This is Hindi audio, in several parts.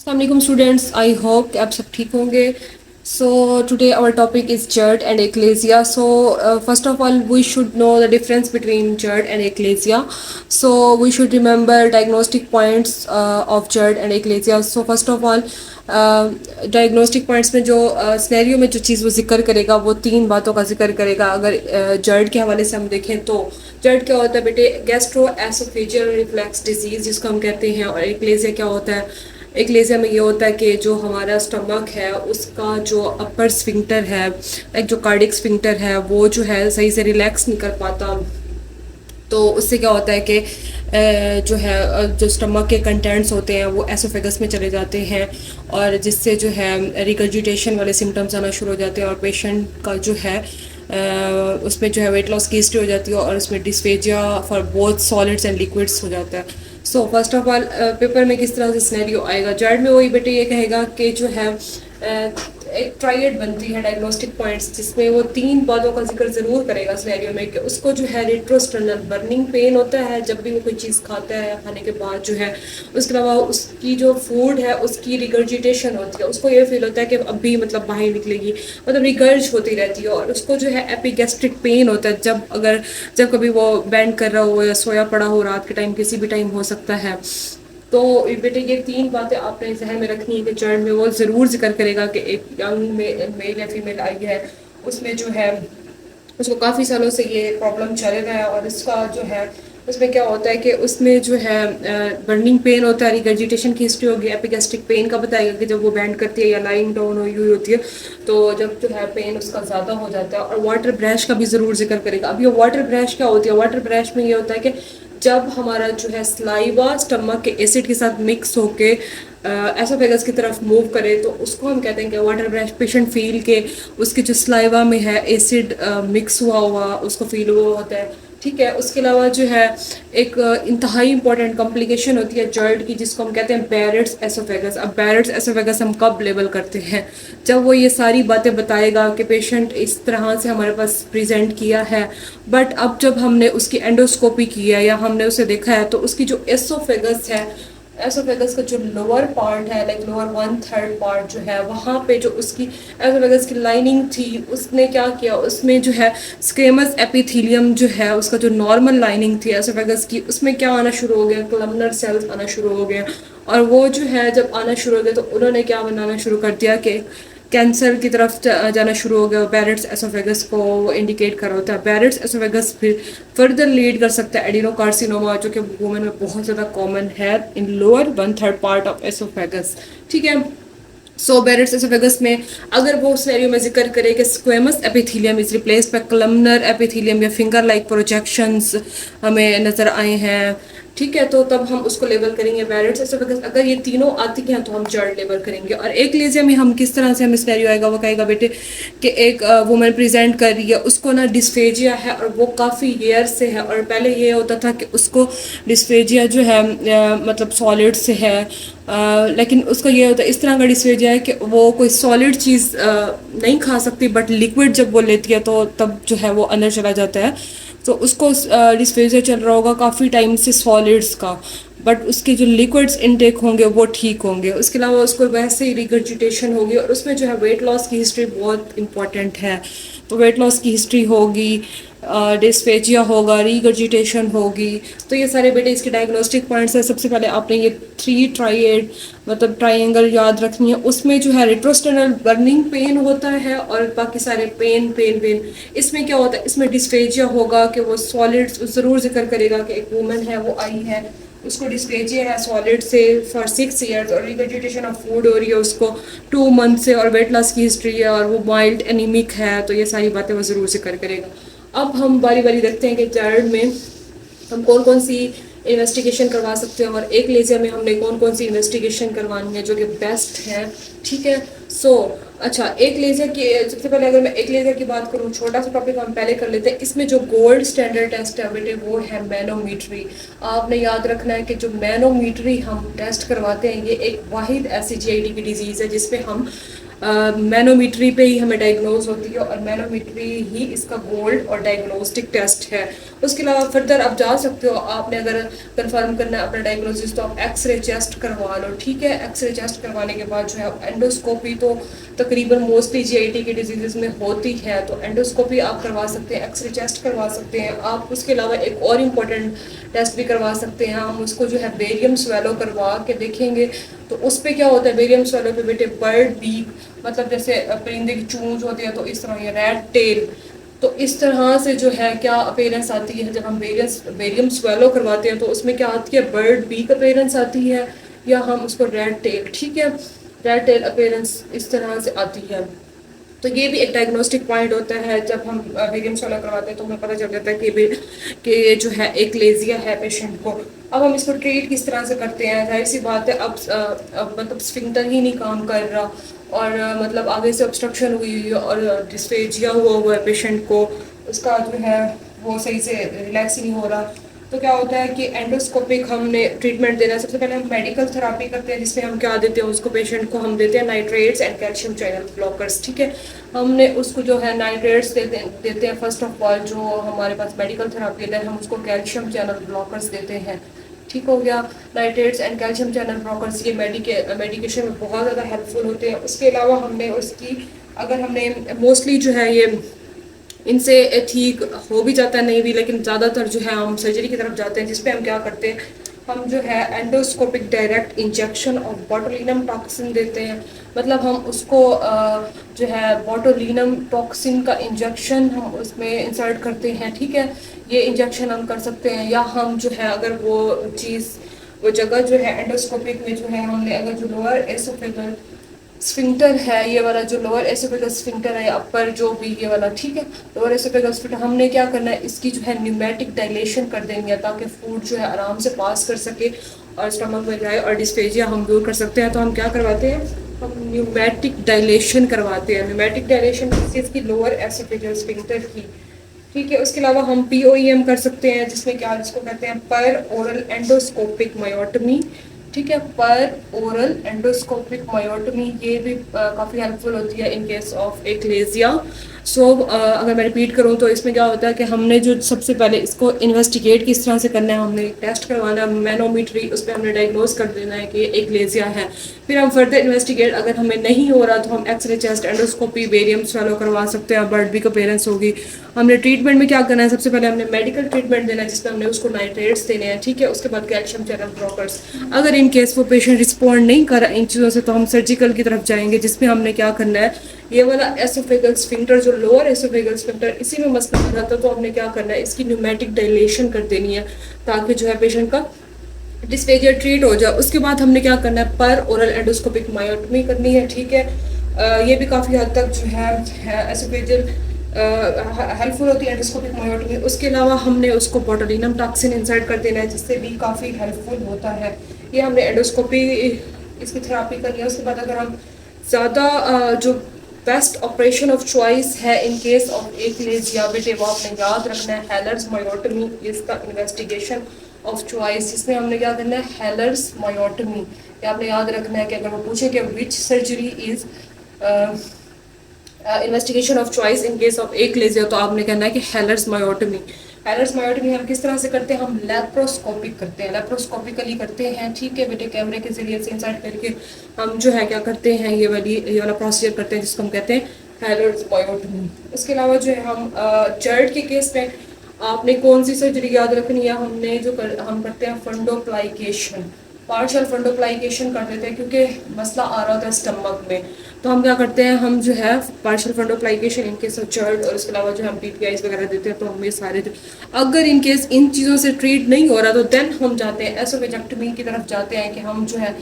अस्सलाम वालेकुम स्टूडेंट्स, आई होप कि आप सब ठीक होंगे. So today our topic is GERD and eclasia. So first of all we should know the difference between GERD and eclasia. So we should remember diagnostic points of GERD and eclasia. So first of all diagnostic points में जो स्नैरियो में जो चीज़ वो जिक्र करेगा वो तीन बातों का जिक्र करेगा. अगर जर्ड के हवाले से हम देखें तो जर्ड क्या होता है बेटे, गैस्ट्रो एसोफेजियल रिफ्लेक्स डिजीज़ जिसको हम कहते हैं. और एक्लेजिया क्या होता है, एक्लेजिया में ये होता है कि जो हमारा स्टमक है उसका जो अपर स्फिंक्टर है, लाइक जो कार्डिक स्फिंक्टर है, वो जो है सही से रिलैक्स नहीं कर पाता. तो उससे क्या होता है कि जो है जो स्टमक के कंटेंट्स होते हैं वो एसोफेगस में चले जाते हैं, और जिससे जो है रिगर्जिटेशन वाले सिम्टम्स आना शुरू हो जाते हैं, और पेशेंट का जो है उसमें जो है वेट लॉस की हिस्ट्री हो जाती है, और उसमें dysphagia for both solids and liquids हो जाता है. So first of all paper में किस तरह से सिनेरियो आएगा. जर्ड में वही बेटे ये कहेगा कि जो है एक ट्राइड बनती है डायग्नोस्टिक पॉइंट्स, जिसमें वो तीन बातों का जिक्र ज़रूर करेगा सिनेरियो में कि उसको जो है रेट्रोस्टर्नल बर्निंग पेन होता है जब भी वो कोई चीज़ खाता है खाने के बाद जो है. उसके अलावा उसकी जो फूड है उसकी रिगर्जिटेशन होती है, उसको ये फील होता है कि अभी मतलब बाहर निकलेगी, मतलब रिगर्ज होती रहती है. और उसको जो है एपिगैस्ट्रिक पेन होता है जब कभी वो बैंड कर रहा हो या सोया पड़ा हो रात के टाइम, किसी भी टाइम हो सकता है. तो बेटे ये तीन बातें आपने जहन में रखनी है कि जर्ड में वो ज़रूर जिक्र करेगा कि एक यंग मेल या फीमेल आई है, उसमें जो है उसको काफ़ी सालों से ये प्रॉब्लम चल रहा है, और इसका जो है उसमें क्या होता है कि उसमें जो है बर्निंग पेन होता है, रिगर्जिटेशन की हिस्ट्री होगी. एपिगैस्ट्रिक पेन का बताएगा कि जब वो बैंड करती है या लाइंग डाउन हो यूँ होती है, तो जब जो है पेन उसका ज़्यादा हो जाता है. और वाटर ब्रश का भी ज़रूर जिक्र करेगा. अब ये वाटर ब्रश क्या होती है, वाटर ब्रश में ये होता है कि जब हमारा जो है स्लाइवा स्टमक के एसिड के साथ मिक्स होके एसोफेगस की तरफ मूव करे, तो उसको हम कहते हैं कि वाटर ब्रश. पेशेंट फील के उसके जो स्लाइवा में है एसिड मिक्स हुआ उसको फील हुआ होता है. ठीक है. उसके अलावा जो है एक इंतहाई इंपॉर्टेंट कॉम्प्लिकेशन होती है जर्ड की, जिसको हम कहते हैं बैरेट्स एसोफेगस. अब बैरेट्स एसोफेगस हम कब लेबल करते हैं, जब वो ये सारी बातें बताएगा कि पेशेंट इस तरह से हमारे पास प्रेजेंट किया है, बट अब जब हमने उसकी एंडोस्कोपी की है या हमने उसे देखा है तो उसकी जो एसोफेगस है, एसोफेगस का जो लोअर पार्ट है, लाइक लोअर 1/3 पार्ट जो है, वहाँ पे जो उसकी एसोफेगस की लाइनिंग थी उसने क्या किया, उसमें जो है स्क्वेमस एपिथेलियम जो है उसका जो नॉर्मल लाइनिंग थी एसोफेगस की, उसमें क्या आना शुरू हो गया, कोलमनर सेल्स आना शुरू हो गया. और वो जो है जब आना शुरू हो गया तो उन्होंने क्या बनाना शुरू कर दिया कि कैंसर की तरफ जाना शुरू हो गया. बैरेट्स एसोफेगस को इंडिकेट कर रहा होता है. बैरेट्स एसोफेगस फिर फर्दर लीड कर सकता है एडिनोकार्सिनोमा, जो कि वुमेन में बहुत ज़्यादा कॉमन है इन लोअर 1/3 पार्ट ऑफ एसोफेगस. ठीक है. सो बैरेट्स एसोफेगस में अगर वो सिनेरियो में जिक्र करे कि squamous epithelium is replaced by columnar epithelium या फिंगर लाइक प्रोजेक्शंस हमें नज़र आए हैं, ठीक है, तो तब हम उसको लेबल करेंगे बैरेट्स एसोफेगस. अगर ये तीनों आती हैं तो हम जर्ड लेबल करेंगे. और एक लेजिया में हम किस तरह से हमें सिनेरियो आएगा, वो कहेगा बेटे कि एक वुमेन प्रेजेंट कर रही है, उसको ना डिस्फेजिया है और वो काफ़ी ईयर से है. और पहले ये होता था कि उसको डिस्फेजिया जो है मतलब सॉलिड से है, लेकिन उसका ये होता है इस तरह का डिस्फेजिया है कि वो कोई सॉलिड चीज़ नहीं खा सकती, बट लिक्विड जब वो लेती है तो तब जो है वो अंदर चला जाता है. तो उसको डिस्फेजिया चल रहा होगा काफ़ी टाइम से सॉलिड्स का, बट उसके जो लिक्विड्स इनटेक होंगे वो ठीक होंगे. उसके अलावा उसको वैसे ही रिगर्जिटेशन होगी, और उसमें जो है वेट लॉस की हिस्ट्री बहुत इंपॉर्टेंट है. तो वेट लॉस की हिस्ट्री होगी, डिस्फेजिया होगा, रिगर्जिटेशन होगी. तो ये सारे बेटे इसके डायग्नोस्टिक पॉइंट्स है. सबसे पहले आपने ये 3 ट्राइड मतलब ट्राइंगल याद रखनी है. उसमें जो है रेट्रोस्टर्नल बर्निंग पेन होता है और बाकी सारे पेन पेन पेन. इसमें क्या होता है, इसमें डिस्फेजिया होगा कि वो सॉलिड्स ज़रूर जिक्र करेगा कि एक वुमन है वो आई है, उसको डिस्फेजिया है सॉलिड से फॉर 6 ईयर्स, और रिगर्जिटेशन ऑफ फूड हो रही है उसको 2 मंथ से, और वेट लॉस की हिस्ट्री है, और वो माइल्ड एनीमिक है. तो ये सारी बातें वो ज़रूर जिक्र करेगा. अब हम बारी बारी देखते हैं कि जर्ड में हम कौन कौन सी इन्वेस्टिगेशन करवा सकते हैं, और एक लेजिया में हमने कौन कौन सी इन्वेस्टिगेशन करवानी है जो कि बेस्ट है. ठीक है। सो अच्छा, एक लेज़र की सबसे पहले अगर मैं एक लेज़र की बात करूँ, छोटा सा टॉपिक हम पहले कर लेते हैं। इसमें जो गोल्ड स्टैंडर्ड टेस्ट है बेटे वो है मैनोमीट्री। आपने याद रखना है कि जो मैनोमीट्री हम टेस्ट करवाते हैं ये एक वाहिद ऐसी जीआईटी की डिजीज़ है जिसमें हम मैनोमीट्री पे ही हमें डायग्नोज होती है और मैनोमीट्री ही इसका गोल्ड और डायग्नोस्टिक टेस्ट है। उसके अलावा फर्दर आप जा सकते हो, आपने अगर कंफर्म करना है अपना डायग्नोसिस तो आप एक्सरे चेस्ट करवा लो। ठीक है, एक्सरे चेस्ट करवाने के बाद जो है आप एंडोस्कोपी तो तकरीबन मोस्टली जीआईटी की डिजीज़ में होती है, तो एंडोस्कोपी आप करवा सकते हैं, एक्सरे चेस्ट करवा सकते हैं आप। उसके अलावा एक और इम्पोर्टेंट टेस्ट भी करवा सकते हैं हम, उसको जो है बेरियम स्वेलो करवा के देखेंगे। तो उस पर क्या होता है बेरियम स्वेलो पे बेटे, बर्ड बीक मतलब जैसे परिंदे की चूंच होती है तो इस तरह ये रेड टेल, तो इस तरह से जो है क्या अपेयरेंस आती है जब हम बेरियम स्वेलो करवाते हैं, तो उसमें क्या आती है बर्ड बीक अपेयरेंस आती है या हम उसको रेड टेल, ठीक है, रेड टेल अपेयरेंस इस तरह से आती है। तो ये भी एक डायग्नोस्टिक पॉइंट होता है, जब हम बेरियम सोलर करवाते हैं तो हमें पता चल जाता है कि ये जो है एक्लेजिया है पेशेंट को। अब हम इसको ट्रीट किस तरह से करते हैं, जाहिर सी बात है अब मतलब स्फिंक्टर ही नहीं काम कर रहा और मतलब आगे से ऑब्स्ट्रक्शन हुई हुई है और डिस्फेजिया हुआ हुआ है पेशेंट को, उसका जो है वो सही से रिलैक्स ही नहीं हो रहा। तो क्या होता है कि एंडोस्कोपिक हमने ट्रीटमेंट देना है। सबसे पहले हम मेडिकल थेरापी करते हैं जिसमें हम क्या देते हैं उसको, पेशेंट को हम देते हैं nitrates and calcium channel blockers. ठीक है, हमने उसको जो है नाइट्रेट्स देते हैं फर्स्ट ऑफ ऑल, जो हमारे पास मेडिकल थेरापी है हम उसको कैल्शियम चैनल ब्लॉकर्स देते हैं। ठीक हो गया, nitrates and calcium channel blockers ये मेडिकेशन में बहुत ज़्यादा हेल्पफुल होते हैं। उसके अलावा हमने उसकी अगर हमने मोस्टली जो है ये इनसे ठीक हो भी जाता है नहीं भी, लेकिन ज़्यादातर जो है हम सर्जरी की तरफ जाते हैं जिसपे हम क्या करते हैं, हम जो है एंडोस्कोपिक डायरेक्ट इंजेक्शन और बोटुलिनम टॉक्सिन देते हैं। मतलब हम उसको जो है बोटुलिनम टॉक्सिन का इंजेक्शन हम उसमें इंसर्ट करते हैं। ठीक है, ये इंजेक्शन हम कर सकते हैं, या हम जो है अगर वो चीज़ वो जगह जो है एंडोस्कोपिक में जो है हमने अगर जो लोअर एसोफेगल स्फिंक्टर है, ये वाला जो लोअर एसोफेगल स्फिंक्टर है, अपर जो भी ये वाला, ठीक है, लोअर एसोफेगल स्फिंक्टर हमने क्या करना है इसकी जो है न्यूमेटिक डायलेशन कर देंगे ताकि फूड जो है आराम से पास कर सके और स्टमक में जाए और डिस्फेजिया हम दूर कर सकते हैं। तो हम क्या करवाते हैं, हम न्यूमेटिक डायलेशन करवाते हैं। न्यूमेटिक डायलेशन किस चीज़ की, लोअर एसोफेगल स्फिंक्टर की। ठीक है, उसके अलावा हम पीओईएम कर सकते हैं जिसमें क्या जिसको कहते हैं पर ओरल एंडोस्कोपिक मायोटमी। ठीक है, पर ओरल एंडोस्कोपिक मायोटमी ये भी काफ़ी हेल्पफुल होती है इन केस ऑफ एक्लेजिया। सो अगर मैं रिपीट करूँ तो इसमें क्या होता है कि हमने जो सबसे पहले इसको इन्वेस्टिगेट किस तरह से करना है, हमने एक टेस्ट करवाना है मैनोमीट्री, उस पर हमने डायग्नोज कर देना है कि एक्लेजिया है। फिर हम फर्दर इन्वेस्टिगेट अगर हमें नहीं हो रहा तो हम x ray chest endoscopy barium swallow करवा सकते हैं, बर्ड बी अपेयरेंस होगी। हमने ट्रीटमेंट में क्या करना है, सबसे पहले हमने मेडिकल ट्रीटमेंट देना है जिसमें हमने उसको नाइट्रेट्स देने हैं। ठीक है, उसके बाद कैल्शियम चैनल ब्लॉकर्स। अगर इन केस वो पेशेंट रिस्पॉन्ड नहीं कर रहा इन चीज़ों से तो हम सर्जिकल की तरफ जाएंगे जिसमें हमने क्या करना है, ये वाला एसोफेगल स्फिंक्टर जो लोअर एसोफेगल स्फिंक्टर इसी में मसला आ जाता है, तो हमने क्या करना है इसकी न्यूमेटिक डायलेशन कर देनी है ताकि जो है पेशेंट का डिस्फेजिया ट्रीट हो जाए। उसके बाद हमने क्या करना है, पर ओरल एंडोस्कोपिक मायोटमी करनी है। ठीक है, ये भी काफ़ी हद तक जो है एसोफेजियल हेल्पफुल होती है एंडोस्कोपिक मायोटमी। उसके अलावा हमने उसको बोटुलिनम टॉक्सिन इंसर्ट कर देना है जिससे भी काफ़ी हेल्पफुल होता है। ये हमने एंडोस्कोपी इसकी थेरापी करनी है। उसके बाद अगर हम ज़्यादा जो बेस्ट ऑपरेशन ऑफ चॉइस है इन केस ऑफ एक्लेजिया बेटे वो आपने याद रखना है हेलर्स मायोटमी, इसका इन्वेस्टिगेशन ऑफ चॉइस। इसमें हमने क्या करना है, हेलर्स मायोटमी। ये आपने याद रखना है कि अगर वो पूछे कि which surgery is investigation of choice in case of achalasia तो आपने कहना है कि हेलर्स मायोटमी। हेलर्स मायोटमी हम किस तरह से करते हैं, हम लेप्रोस्कोपिक करते हैं, लेप्रोस्कोपिकली करते हैं। ठीक है बेटे, कैमरे के जरिए से इंसर्ट करके हम जो है क्या करते हैं, ये वाला प्रोसीजर करते हैं जिसको हम कहते हैं हेलर्स मायोटमी। इसके अलावा जो है हम जर्ड के केस में आपने कौन सी सर्जरी याद रखनी है, हमने हम करते हैं फंडोप्लाइकेशन, पार्शियल फंडोप्लाइकेशन कर देते हैं क्योंकि मसला आ रहा होता है स्टमक में। तो हम क्या करते हैं, हम जो है पार्शियल फंडोप्लाइकेशन इन केस ऑफ चर्ड और इसके अलावा जो हम पीपीआईज वगैरह देते हैं। तो हम ये सारे अगर इन केस इन चीज़ों से ट्रीट नहीं हो रहा तो देन हम जाते हैं एसोफेजेक्टमी की तरफ जाते हैं कि हम जो है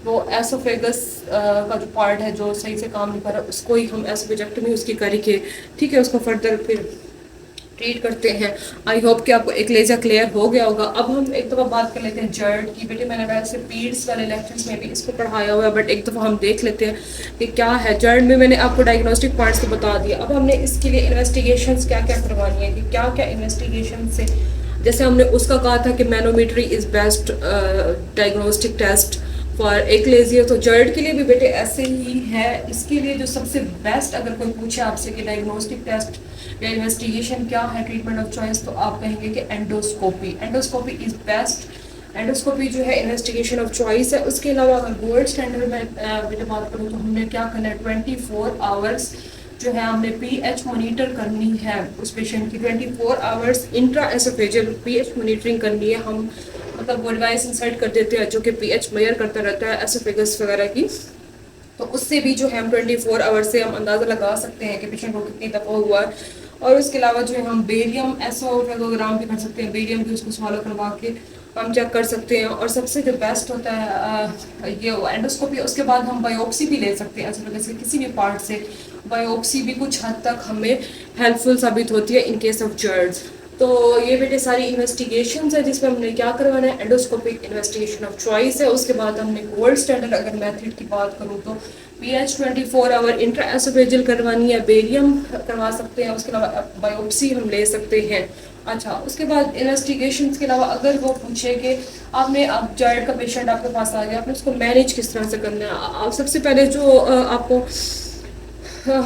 वो एसोफेगस का जो पार्ट है जो सही से काम नहीं कर रहा उसको ही हम एसोफेजेक्टमी उसकी करके, ठीक है, उसको फर्दर फिर ट्रीट करते हैं। आई होप कि आपको एक्लेजिया क्लियर हो गया होगा। अब हम एक दफ़ा बात कर लेते हैं जर्ड की। बेटे मैंने वैसे पीड्स वाले लेक्चर्स में भी इसको पढ़ाया हुआ है, बट एक दफ़ा हम देख लेते हैं कि क्या है जर्ड में। मैंने आपको डायग्नोस्टिक पॉइंट्स तो बता दिया। अब हमने इसके लिए इन्वेस्टिगेशंस क्या क्या करवानी है, कि क्या क्या इन्वेस्टिगेशन से, जैसे हमने उसका कहा था कि manometry is best diagnostic test for achalasia, तो जर्ड के लिए भी बेटे ऐसे ही है। इसके लिए जो सबसे बेस्ट अगर कोई पूछे आपसे कि डायग्नोस्टिक टेस्ट या इन्वेस्टिगेशन क्या है, ट्रीटमेंट ऑफ चॉइस, तो आप कहेंगे कि endoscopy. Endoscopy is best. Endoscopy जो है इन्वेस्टिगेशन ऑफ चॉइस है। उसके अलावा अगर गोल्ड स्टैंडर्ड में बेटे बात करूँ तो हमने क्या करना है, 24 आवर्स जो है हमने पीएच मॉनिटर करनी है उस पेशेंट की। 24 hours intra oesophageal pH monitoring करनी है। हम मतलब वो डिवाइस इंसर्ट कर देते हैं जो कि पीएच मेजर करता रहता है एसोफेगस वगैरह की। तो उससे भी जो है हम 24 आवर्स से हम अंदाज़ा लगा सकते हैं कि पेशेंट को कितनी दफ़ा हुआ है। और उसके अलावा जो है हम बेरियम एसोफेगोग्राम भी कर सकते हैं, बेरियम भी उसको सॉल्व करवा के हम चेक कर सकते हैं। और सबसे जो बेस्ट होता है ये एंडोस्कोपी। उसके बाद हम बायोप्सी भी ले सकते हैं एसोफेगस के किसी भी पार्ट से। बायोप्सी भी कुछ हद तक हमें हेल्पफुल साबित होती है इन केस ऑफ जर्ड्स। तो ये बेटे सारी इन्वेस्टिगेशंस है जिसमें हमने क्या करवाना है, एंडोस्कोपिक इन्वेस्टिगेशन ऑफ चॉइस है। उसके बाद हमने गोल्ड स्टैंडर्ड अगर मेथड की बात करूँ तो पीएच 24 आवर इंट्रा एसोफेजियल करवानी है, बेरियम करवा सकते हैं। उसके अलावा बायोप्सी हम ले सकते हैं। अच्छा, उसके बाद इन्वेस्टिगेशंस के अलावा अगर वो पूछे कि आपने अब जर्ड का पेशेंट आपके पास आ गया, आपने उसको मैनेज किस तरह से करना है, आप सबसे पहले जो आपको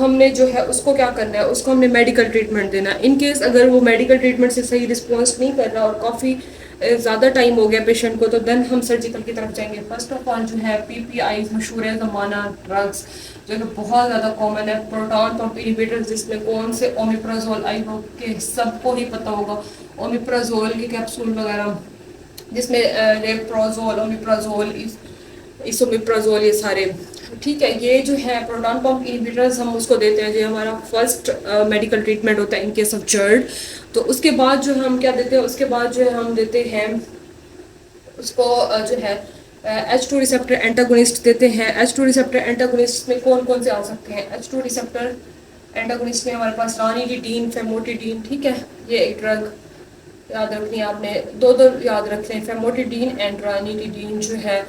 हमने जो है उसको क्या करना है, उसको हमने मेडिकल ट्रीटमेंट देना है। इन केस अगर वो मेडिकल ट्रीटमेंट से सही रिस्पॉन्स नहीं कर रहा और काफ़ी ज़्यादा टाइम हो गया पेशेंट को, तो देन हम सर्जिकल की तरफ जाएंगे। फर्स्ट ऑफ ऑल जो है पीपीआई मशहूर है ज़माना ड्रग्स जो कि बहुत ज़्यादा कॉमन है, प्रोटॉन पंप इनहिबिटर्स, जिसमें कौन से ओमिप्राजोल, आई होप के सबको ही पता होगा, ओमिप्राजोल के कैप्सूल वगैरह, जिसमें लेप्रोजोल, ओमिप्राजोल, इसोमिप्राजोल, ये सारे ठीक है। ये जो है प्रोटॉन पंप इनहिबिटर्स हम उसको देते हैं, जो हमारा फर्स्ट मेडिकल ट्रीटमेंट होता है इन केस ऑफ जर्ड। तो उसके बाद जो हम क्या देते हैं, उसके बाद जो है हम देते हैं उसको जो है H2 रिसेप्टर एंटागोनिस्ट देते हैं। H2 रिसेप्टर एंटागोनिस्ट में कौन कौन से आ सकते हैं, H2 रिसेप्टर एंटागोनिस्ट में हमारे पास रानिटिडीन, फेमोटिडीन, ठीक है, ये एक ड्रग याद रखनी है आपने, दो याद रख लें, फेमोटिडीन एंड रानिटिडीन जो है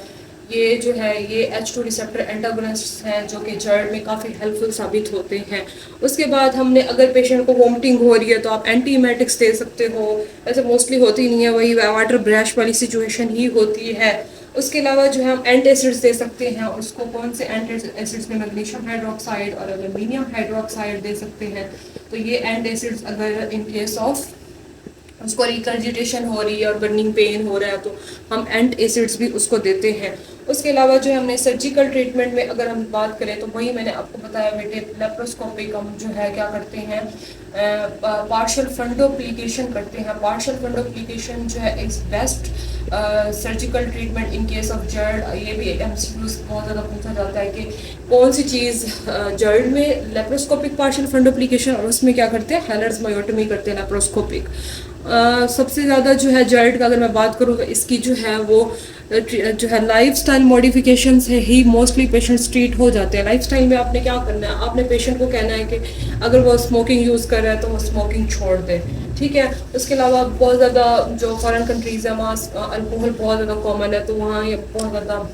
ये H2 रिसेप्टर एंटागोनिस्ट हैं जो कि जर्ड में काफ़ी हेल्पफुल साबित होते हैं। उसके बाद हमने अगर पेशेंट को वोमिटिंग हो रही है तो आप एंटीमेटिक्स दे सकते हो, ऐसे मोस्टली होती नहीं है, वही वाटर ब्रश वाली सिचुएशन ही होती है। उसके अलावा जो है हम एंटासिड्स दे सकते हैं उसको, कौन से एंटासिड्स में मैग्नीशियम हाइड्रोक्साइड और एल्यूमिनियम हाइड्रोक्साइड दे सकते हैं। तो ये एंटासिड्स अगर इन केस ऑफ उसको रिकर्जिटेशन हो रही है और बर्निंग पेन हो रहा है तो हम एंट एसिड्स भी उसको देते हैं। उसके अलावा जो है हमने सर्जिकल ट्रीटमेंट में अगर हम बात करें तो वही मैंने आपको बताया बेटे, लेप्रोस्कोपिक हम जो है क्या करते हैं, पार्शियल फंडोप्लिकेशन करते हैं। पार्शियल फंडोप्लिकेशन जो है is best surgical treatment in case of GERD. ये भी एक एमसीक्यू बहुत ज़्यादा पूछा जाता है कि कौन सी चीज़ जर्ड में, लेप्रोस्कोपिक पार्शियल फंडोप्लिकेशन, और उसमें क्या करते हैं, हेलर्स मायोटमी करते हैं लेप्रोस्कोपिक। सबसे ज़्यादा जो है जर्ड का अगर मैं बात करूँ तो इसकी जो है वो जो है लाइफस्टाइल मॉडिफिकेशन से ही मोस्टली पेशेंट्स ट्रीट हो जाते हैं। लाइफस्टाइल में आपने क्या करना है, आपने पेशेंट को कहना है कि अगर वो स्मोकिंग यूज़ कर रहा है तो वो स्मोकिंग छोड़ दे, ठीक है। उसके अलावा बहुत ज़्यादा जो फॉरेन कंट्रीज़ है वहाँ अल्कोहल बहुत ज़्यादा कॉमन है, तो वहाँ ये बहुत ज़्यादा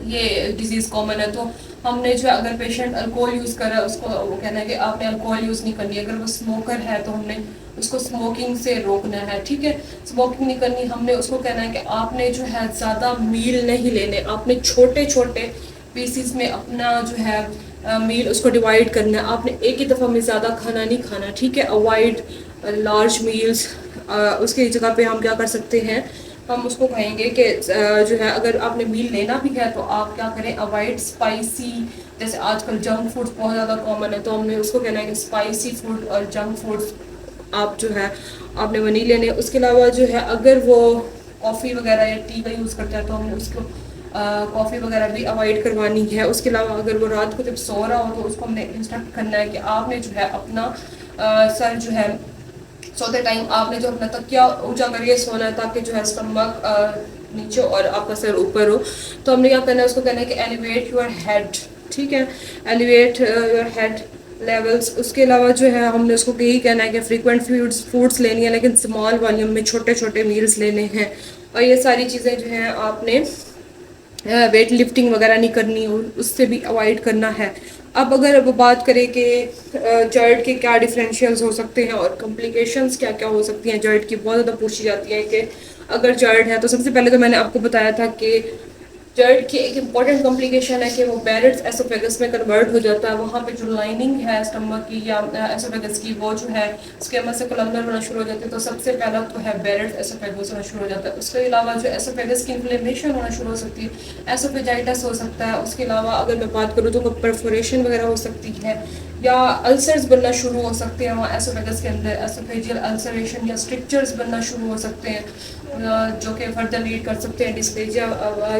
ये डिजीज़ कॉमन है। तो हमने जो अगर पेशेंट अल्कोहल यूज़ कर रहा है उसको वो कहना है कि आपने अल्कोहल यूज़ नहीं करनी। अगर वो स्मोकर है तो हमने उसको स्मोकिंग से रोकना है, ठीक है, स्मोकिंग नहीं करनी। हमने उसको कहना है कि आपने जो है ज़्यादा मील नहीं लेने, आपने छोटे छोटे पीसीस में अपना जो है मील उसको डिवाइड करना है। आपने एक ही दफ़ा में ज़्यादा खाना नहीं खाना, ठीक है, अवॉइड लार्ज मील्स। उसकी जगह पे हम क्या कर सकते हैं, हम उसको कहेंगे कि जो है अगर आपने मील लेना भी है तो आप क्या करें, अवॉइड स्पाइसी, जैसे आजकल जंक फूड्स बहुत ज़्यादा कॉमन है, तो हमने उसको कहना है कि स्पाइसी फूड और जंक फूड्स आप जो है आपने वो नहीं लेने। उसके अलावा जो है अगर वो कॉफ़ी वगैरह या टी का यूज़ करता है तो हमने उसको कॉफ़ी वगैरह भी अवॉइड करवानी है। उसके अलावा अगर वो रात को जब सो रहा हो तो उसको हमने इंस्ट्रक्ट करना है कि आपने जो है अपना सर जो है सोते टाइम आपने जो अपना तकिया ऊंचा करके सोना है ताकि जो है स्टमक नीचे और आपका सर ऊपर हो। तो हमने क्या करना है, उसको कहना है कि एलिवेट योर हेड, ठीक है, एलिवेट योर हेड लेवल्स। उसके अलावा जो है हमने उसको यही कहना है कि फ्रीक्वेंट फूड्स लेनी है, लेकिन स्मॉल वॉल्यूम में छोटे छोटे मील्स लेने हैं। और ये सारी चीज़ें जो हैं आपने वेट लिफ्टिंग वगैरह नहीं करनी, उससे भी अवॉइड करना है। अब अगर अब बात करें कि जर्ड के क्या डिफरेंशियल्स हो सकते हैं और कॉम्प्लिकेशंस क्या क्या हो सकती हैं जर्ड की, बहुत ज़्यादा पूछी जाती है कि अगर जर्ड है तो सबसे पहले तो मैंने आपको बताया था कि जर्ड की एक इम्पॉर्टेंट कॉम्प्लिकेशन है कि वो बैरेट्स एसोफेगस में कन्वर्ट हो जाता है। वहाँ पे जो लाइनिंग है स्टमक की या एसोफेगस की, वो जो है उसके अंदर से कोलमनर होना शुरू हो जाती है। तो सबसे पहला तो है बैरेट्स एसोफेगस होना शुरू हो जाता है। उसके अलावा जो एसोफेगस की इन्फ्लेमेशन होना शुरू हो सकती है, एसोफेजाइटिस हो सकता है। उसके अलावा अगर मैं बात करूँ तो कोई परफोरेशन वगैरह हो सकती है या अल्सर्स बनना शुरू हो सकते हैं वहाँ एसोफेगस के अंदर, एसोफेजियल अल्सरेशन या स्ट्रिक्चर्स बनना शुरू हो सकते हैं जो कि फर्दर लीड कर सकते हैं डिस्प्लेजिया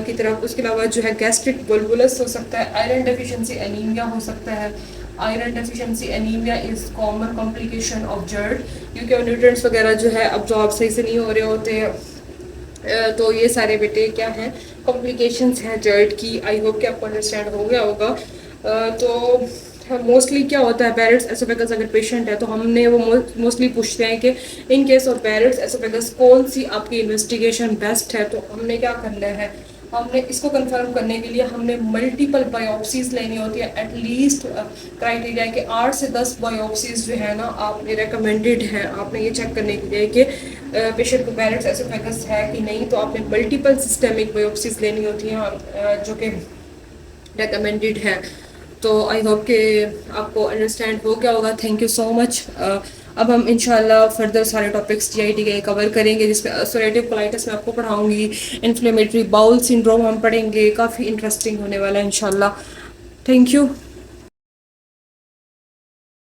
की तरफ। उसके अलावा जो है गैस्ट्रिक बुलबुलस हो सकता है, आयरन डेफिशिएंसी एनीमिया हो सकता है। Iron deficiency anaemia is common complication of GERD, क्योंकि न्यूट्रिएंट्स वगैरह जो है अब्जॉर्ब सही से नहीं हो रहे होते हैं। तो ये सारे बेटे क्या हैं, कॉम्प्लिकेशंस हैं जर्ड की। आई होप कि आपको अंडरस्टैंड हो गया होगा। तो मोस्टली क्या होता है, बैरेट्स एसोफेगस अगर पेशेंट है तो हमने वो मोस्टली पूछते हैं कि in case of Barrett's oesophagus कौन सी आपकी इन्वेस्टिगेशन बेस्ट है। तो हमने क्या करना है, हमने इसको कंफर्म करने के लिए हमने मल्टीपल बायोप्सीज लेनी होती है। एटलीस्ट क्राइटेरिया है कि 8 से 10 बायोप्सीज जो है ना आपने रेकमेंडेड हैं। आपने ये चेक करने के लिए कि पेशेंट को बैरेट्स एसोफेगस है कि नहीं, तो आपने मल्टीपल सिस्टेमिक बायोप्सीज लेनी होती हैं जो कि रेकमेंडेड है। तो आई होप कि आपको अंडरस्टैंड हो गया होगा। Thank you so much. अब हम इंशाल्लाह फर्दर सारे टॉपिक्स जीआईटी के कवर करेंगे, जिसमें अल्सरेटिव कोलाइटिस में आपको पढ़ाऊंगी, इन्फ्लेमेटरी बाउल सिंड्रोम हम पढ़ेंगे। काफ़ी इंटरेस्टिंग होने वाला है इंशाल्लाह। Thank you.